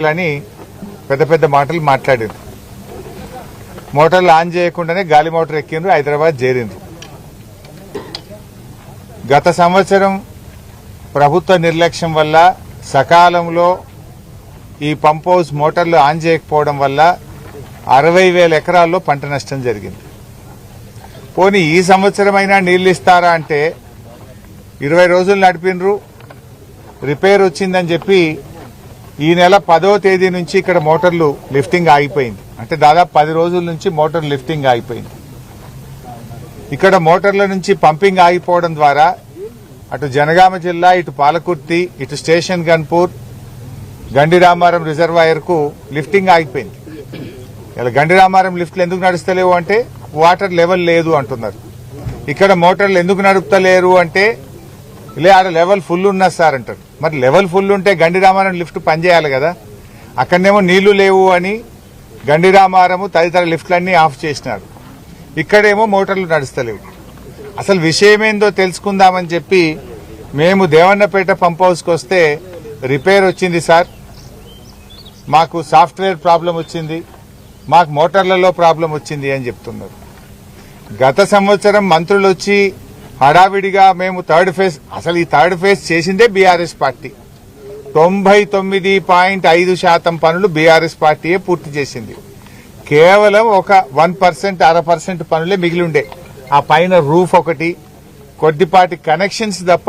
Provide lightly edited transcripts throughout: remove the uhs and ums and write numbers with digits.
అని పెద్ద పెద్ద మాటలు మాట్లాడారు. మోటార్లు ఆన్ చేయకుండానే గాలి మోటార్ ఎక్కిండ్రు, హైదరాబాద్ చేరిండ్రు. గత సంవత్సరం ప్రభుత్వ నిర్లక్ష్యం వల్ల సకాలంలో ఈ పంప్ హౌస్ మోటార్లు ఆన్ చేయకపోవడం వల్ల 60,000 ఎకరాల్లో పంట నష్టం జరిగింది. పోనీ ఈ సంవత్సరమైనా నీళ్లు ఇస్తారా అంటే 20 రోజులు నడిపినరు, రిపేర్ వచ్చిందని చెప్పి ఈ నెల 10వ తేదీ నుంచి ఇక్కడ మోటార్లు లిఫ్టింగ్ ఆగిపోయింది. అంటే దాదాపు 10 రోజుల నుంచి మోటార్ లిఫ్టింగ్ ఆగిపోయింది. ఇక్కడ మోటార్ల నుంచి పంపింగ్ ఆగిపోవడం ద్వారా అటు జనగామ జిల్లా, ఇటు పాలకుర్తి, ఇటు స్టేషన్ గన్పూర్, గండిరామారం రిజర్వాయర్ కు లిఫ్టింగ్ ఆగిపోయింది. ఇలా గండిరామారం లిఫ్ట్లు ఎందుకు నడుస్తలేవు అంటే వాటర్ లెవెల్ లేదు అంటున్నారు. ఇక్కడ మోటార్లు ఎందుకు నడుపుతలేరు అంటే ఇలా ఆడ లెవెల్ ఫుల్ ఉన్నా సార్ అంటారు. మరి లెవెల్ ఫుల్ ఉంటే గండిరామారం లిఫ్ట్ పనిచేయాలి కదా. అక్కడనేమో నీళ్లు లేవు అని గండిరామారము తదితర లిఫ్ట్లన్నీ ఆఫ్ చేసినారు. ఇక్కడేమో మోటార్లు నడుస్తలేవు. అసలు విషయమేందో తెలుసుకుందామని చెప్పి మేము దేవన్నపేట పంప్ హౌస్కి వస్తే రిపేర్ వచ్చింది సార్, మాకు సాఫ్ట్వేర్ ప్రాబ్లం వచ్చింది, మాకు మోటార్లలో ప్రాబ్లం వచ్చింది అని చెప్తున్నారు. గత సంవత్సరం మంత్రులు వచ్చి హడావిడిగా మేము థర్డ్ ఫేజ్, అసలు ఈ థర్డ్ ఫేజ్ చేసిందే బీఆర్ఎస్ పార్టీ. 99.5% పనులు బీఆర్ఎస్ పార్టీయే పూర్తి చేసింది. కేవలం ఒక 1%, 0.5% పనులే మిగిలి ఉండే. ఆ పైన రూఫ్ ఒకటి, కొద్దిపాటి కనెక్షన్స్ తప్ప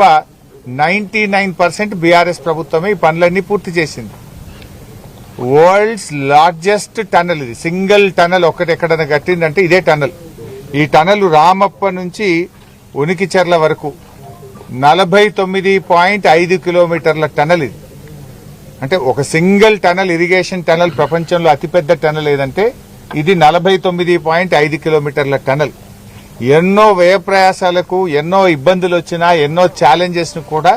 99% బీఆర్ఎస్ ప్రభుత్వమే ఈ పనులన్నీ పూర్తి చేసింది. వరల్డ్స్ లార్జెస్ట్ టనల్ ఇది. సింగిల్ టనల్ ఒకటి ఎక్కడైనా కట్టిందంటే ఇదే టనల్. ఈ టనల్ రామప్ప నుంచి ఉనికిచెర్ల వరకు 49.5 కిలోమీటర్ల టనల్ ఇది. అంటే ఒక సింగిల్ టనల్, ఇరిగేషన్ టనల్ ప్రపంచంలో అతిపెద్ద టనల్ ఏదంటే ఇది 49.5 కిలోమీటర్ల టనల్. ఎన్నో వ్యయప్రయాసాలకు, ఎన్నో ఇబ్బందులు వచ్చినా, ఎన్నో ఛాలెంజెస్ ను కూడా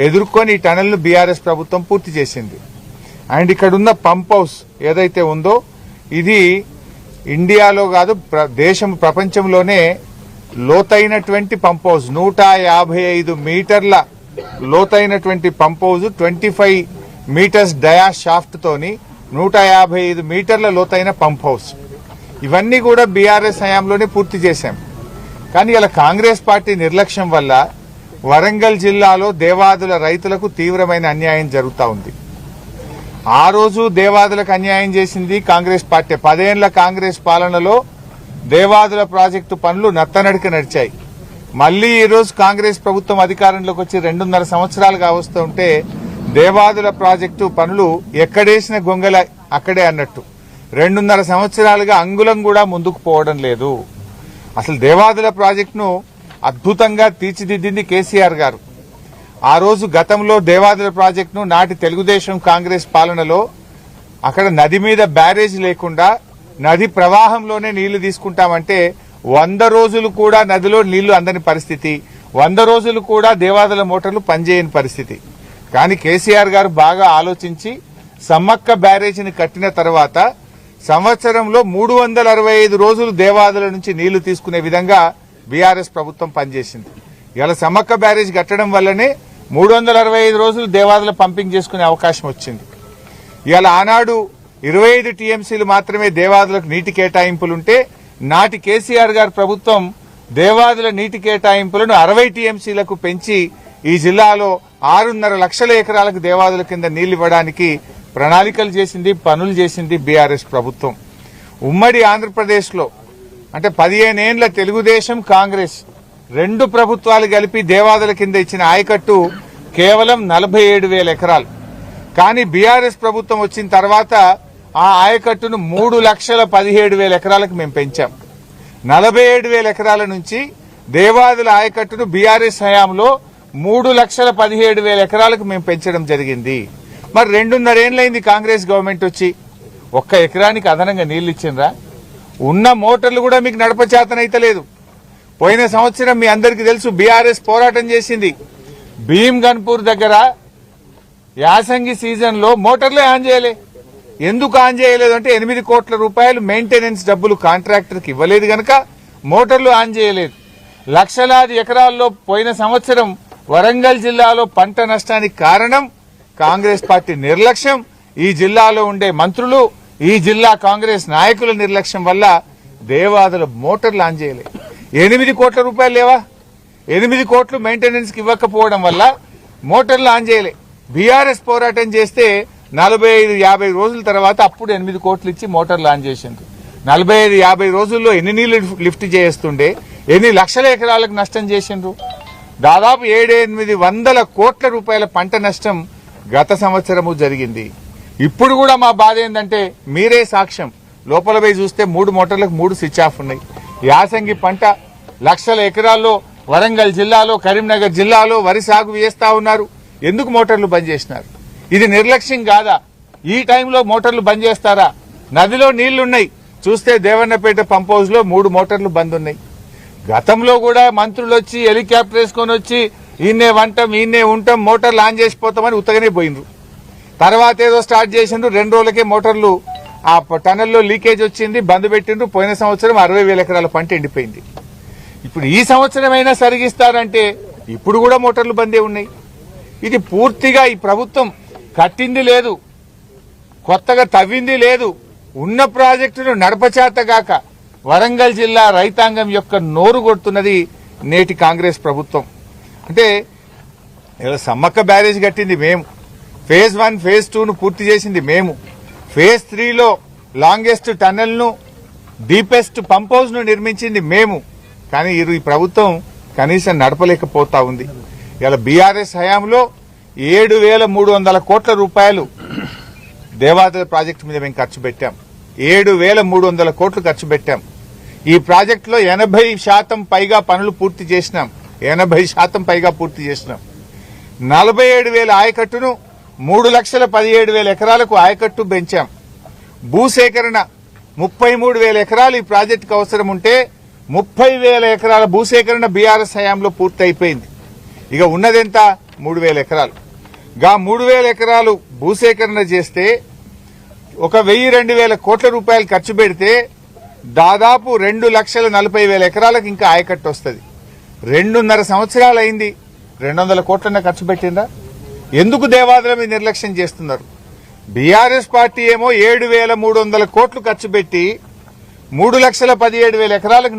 ఎదుర్కొని ఈ టనల్ ను బీఆర్ఎస్ ప్రభుత్వం పూర్తి చేసింది. అండ్ ఇక్కడున్న పంప్ హౌస్ ఏదైతే ఉందో ఇది ఇండియాలో కాదు దేశం ప్రపంచంలోనే లోతైనటువంటి పంప్ హౌస్. 155 మీటర్ల లోతైనటువంటి పంప్ హౌస్, 25 మీటర్స్ డయా షాఫ్ట్ తోని 155 మీటర్ల లోతైన పంప్ హౌస్. ఇవన్నీ కూడా బీఆర్ఎస్ హయాంలోనే పూర్తి చేశాం. కానీ ఇలా కాంగ్రెస్ పార్టీ నిర్లక్ష్యం వల్ల వరంగల్ జిల్లాలో దేవాదుల రైతులకు తీవ్రమైన అన్యాయం జరుగుతూ ఉంది. ఆ రోజు దేవాదులకు అన్యాయం చేసింది కాంగ్రెస్ పార్టీ. 10 ఏళ్ల కాంగ్రెస్ పాలనలో దేవాదుల ప్రాజెక్టు పనులు నత్తనడిక నడిచాయి. మళ్లీ ఈ రోజు కాంగ్రెస్ ప్రభుత్వం అధికారంలోకి వచ్చి 2.5 సంవత్సరాలుగా వస్తుంటే దేవాదుల ప్రాజెక్టు పనులు ఎక్కడేసిన గొంగల అక్కడే అన్నట్టు 2.5 సంవత్సరాలుగా అంగుళం కూడా ముందుకు పోవడం లేదు. అసలు దేవాదుల ప్రాజెక్టును అద్భుతంగా తీర్చిదిద్దింది కేసీఆర్ గారు. ఆ రోజు గతంలో దేవాదుల ప్రాజెక్టును నాటి తెలుగుదేశం కాంగ్రెస్ పాలనలో అక్కడ నది మీద బ్యారేజ్ లేకుండా నది ప్రవాహంలోనే నీళ్లు తీసుకుంటామంటే 100 రోజులు కూడా నదిలో నీళ్లు అందని పరిస్థితి, 100 రోజులు కూడా దేవాదుల మోటార్లు పనిచేయని పరిస్థితి. కానీ కేసీఆర్ గారు బాగా ఆలోచించి సమ్మక్క బ్యారేజీని కట్టిన తర్వాత సంవత్సరంలో 365 రోజులు దేవాదుల నుంచి నీళ్లు తీసుకునే విధంగా బీఆర్ఎస్ ప్రభుత్వం పనిచేసింది. ఇలా సమ్మక్క బ్యారేజ్ కట్టడం వల్లనే 365 రోజులు దేవాదుల పంపింగ్ చేసుకునే అవకాశం వచ్చింది. ఇవాళ ఆనాడు 25 టీఎంసీలు మాత్రమే దేవాదులకు నీటి కేటాయింపులుంటే నాటి కేసీఆర్ గారి ప్రభుత్వం దేవాదుల నీటి కేటాయింపులను 60 టీఎంసీలకు పెంచి ఈ జిల్లాలో 6.5 లక్షల ఎకరాలకు దేవాదుల కింద నీళ్లు ఇవ్వడానికి ప్రణాళికలు చేసింది, పనులు చేసింది బీఆర్ఎస్ ప్రభుత్వం. ఉమ్మడి ఆంధ్రప్రదేశ్లో అంటే 15 ఏళ్ల తెలుగుదేశం కాంగ్రెస్ రెండు ప్రభుత్వాలు కలిపి దేవాదుల కింద ఇచ్చిన ఆయకట్టు కేవలం 47,000 ఎకరాలు. కానీ బీఆర్ఎస్ ప్రభుత్వం వచ్చిన తర్వాత ఆ ఆయకట్టును 3,17,000 ఎకరాలకు మేము పెంచాం. 47,000 ఎకరాల నుంచి దేవాదుల ఆయకట్టును బీఆర్ఎస్ హయాంలో 3,17,000 ఎకరాలకు మేము పెంచడం జరిగింది. మరి 2.5 ఏళ్లైంది కాంగ్రెస్ గవర్నమెంట్ వచ్చి, ఒక్క ఎకరానికి అదనంగా నీళ్లు ఇచ్చిండ్రా? ఉన్న మోటార్లు కూడా మీకు నడపచేతనైతలేదు. పోయిన సంవత్సరం మీ అందరికీ తెలుసు బీఆర్ఎస్ పోరాటం చేసింది. భీమ్ గన్పూర్ దగ్గర యాసంగి సీజన్ లో మోటార్లే ఆన్ చేయలే. ఎందుకు ఆన్ చేయలేదు అంటే 8 కోట్ల రూపాయలు మెయింటెనెన్స్ డబ్బులు కాంట్రాక్టర్ కి ఇవ్వలేదు గనక మోటార్లు ఆన్ చేయలేదు. లక్షలాది ఎకరాల్లో పోయిన సంవత్సరం వరంగల్ జిల్లాలో పంట నష్టానికి కారణం కాంగ్రెస్ పార్టీ నిర్లక్ష్యం, ఈ జిల్లాలో ఉండే మంత్రులు, ఈ జిల్లా కాంగ్రెస్ నాయకుల నిర్లక్ష్యం వల్ల దేవాదుల మోటార్లు ఆన్ చేయలే. 8 కోట్ల రూపాయలు లేవా? 8 కోట్లు మెయింటెనెన్స్ కి ఇవ్వకపోవడం వల్ల మోటార్లు ఆన్ చేయలే. బీఆర్ఎస్ పోరాటం చేస్తే 45-50 రోజుల తర్వాత అప్పుడు 8 కోట్లు ఇచ్చి మోటార్లు ఆన్ చేసిండ్రు. 45-50 రోజుల్లో ఎన్ని నీళ్లు లిఫ్ట్ చేస్తుండే, ఎన్ని లక్షల ఎకరాలకు నష్టం చేసిండ్రు? దాదాపు 700-800 కోట్ల రూపాయల పంట నష్టం గత సంవత్సరము జరిగింది. ఇప్పుడు కూడా మా బాధ ఏంటంటే మీరే సాక్ష్యం. లోపల పోయి చూస్తే 3 మోటార్లకు 3 స్విచ్ ఆఫ్ ఉన్నాయి. యాసంగి పంట లక్షల ఎకరాల్లో వరంగల్ జిల్లాలో, కరీంనగర్ జిల్లాలో వరి సాగు చేస్తా ఉన్నారు. ఎందుకు మోటార్లు బంద్ చేసినారు? ఇది నిర్లక్ష్యం కాదా? ఈ టైంలో మోటార్లు బంద్ చేస్తారా? నదిలో నీళ్లున్నాయి. చూస్తే దేవన్నపేట పంప్ హౌస్ లో 3 మోటార్లు బంద్ ఉన్నాయి. గతంలో కూడా మంత్రులు వచ్చి హెలికాప్టర్ వేసుకొని వచ్చి ఈయనే వంటాం, ఈయనే ఉంటాం, మోటార్లు ఆన్ చేసిపోతామని ఉత్తగానే పోయినరు. తర్వాత ఏదో స్టార్ట్ చేసిండ్రు. 2 రోజులకే మోటార్లు ఆ టనల్లో లీకేజ్ వచ్చింది, బంద్ పెట్టిండ్రు. పోయిన సంవత్సరం 60,000 ఎకరాల పంట ఎండిపోయింది. ఇప్పుడు ఈ సంవత్సరం అయినా సరిగిస్తారంటే ఇప్పుడు కూడా మోటార్లు బందే ఉన్నాయి. ఇది పూర్తిగా ఈ ప్రభుత్వం కట్టింది లేదు, కొత్తగా తవ్వింది లేదు. ఉన్న ప్రాజెక్టును నడపచేతగాక వరంగల్ జిల్లా రైతాంగం యొక్క నోరు కొడుతున్నది నేటి కాంగ్రెస్ ప్రభుత్వం. అంటే సమ్మక్క బ్యారేజ్ కట్టింది మేము, ఫేజ్ 1 ఫేజ్ 2ను పూర్తి చేసింది మేము, ఫేజ్ 3లో లాంగెస్ట్ టన్నెల్ ను, డీపెస్ట్ పంప్ హౌస్ ను నిర్మించింది మేము. కానీ ఈ ప్రభుత్వం కనీసం నడపలేకపోతా ఉంది. ఇలా బీఆర్ఎస్ హయాంలో 7,300 కోట్ల రూపాయలు దేవాదుల ప్రాజెక్టు మీద మేము ఖర్చు పెట్టాం. 7,300 కోట్లు ఖర్చు పెట్టాం. ఈ ప్రాజెక్టులో 80% పైగా పనులు పూర్తి చేసినాం. 80% పైగా పూర్తి చేసినాం. 47,000 ఆయకట్టును 3,17,000 ఎకరాలకు ఆయకట్టు పెంచాం. భూసేకరణ 33,000 ఎకరాలు ఈ ప్రాజెక్టుకు అవసరం ఉంటే 30,000 ఎకరాల భూసేకరణ బీఆర్ఎస్ హయాంలో పూర్తి అయిపోయింది. ఇక ఉన్నదెంత? 3,000 ఎకరాలు. 3,000 ఎకరాలు భూసేకరణ చేస్తే 1,000-2,000 కోట్ల రూపాయలు ఖర్చు పెడితే దాదాపు 2,40,000 ఎకరాలకు ఇంకా ఆయకట్టు వస్తుంది. 2.5 సంవత్సరాలు అయింది. 200 కోట్లన్న ఖర్చు పెట్టిందా? ఎందుకు దేవాదుల మీద నిర్లక్ష్యం చేస్తున్నారు? బీఆర్ఎస్ పార్టీ ఏమో 7,300 కోట్లు ఖర్చు పెట్టి 3,17,000 ఎకరాలకు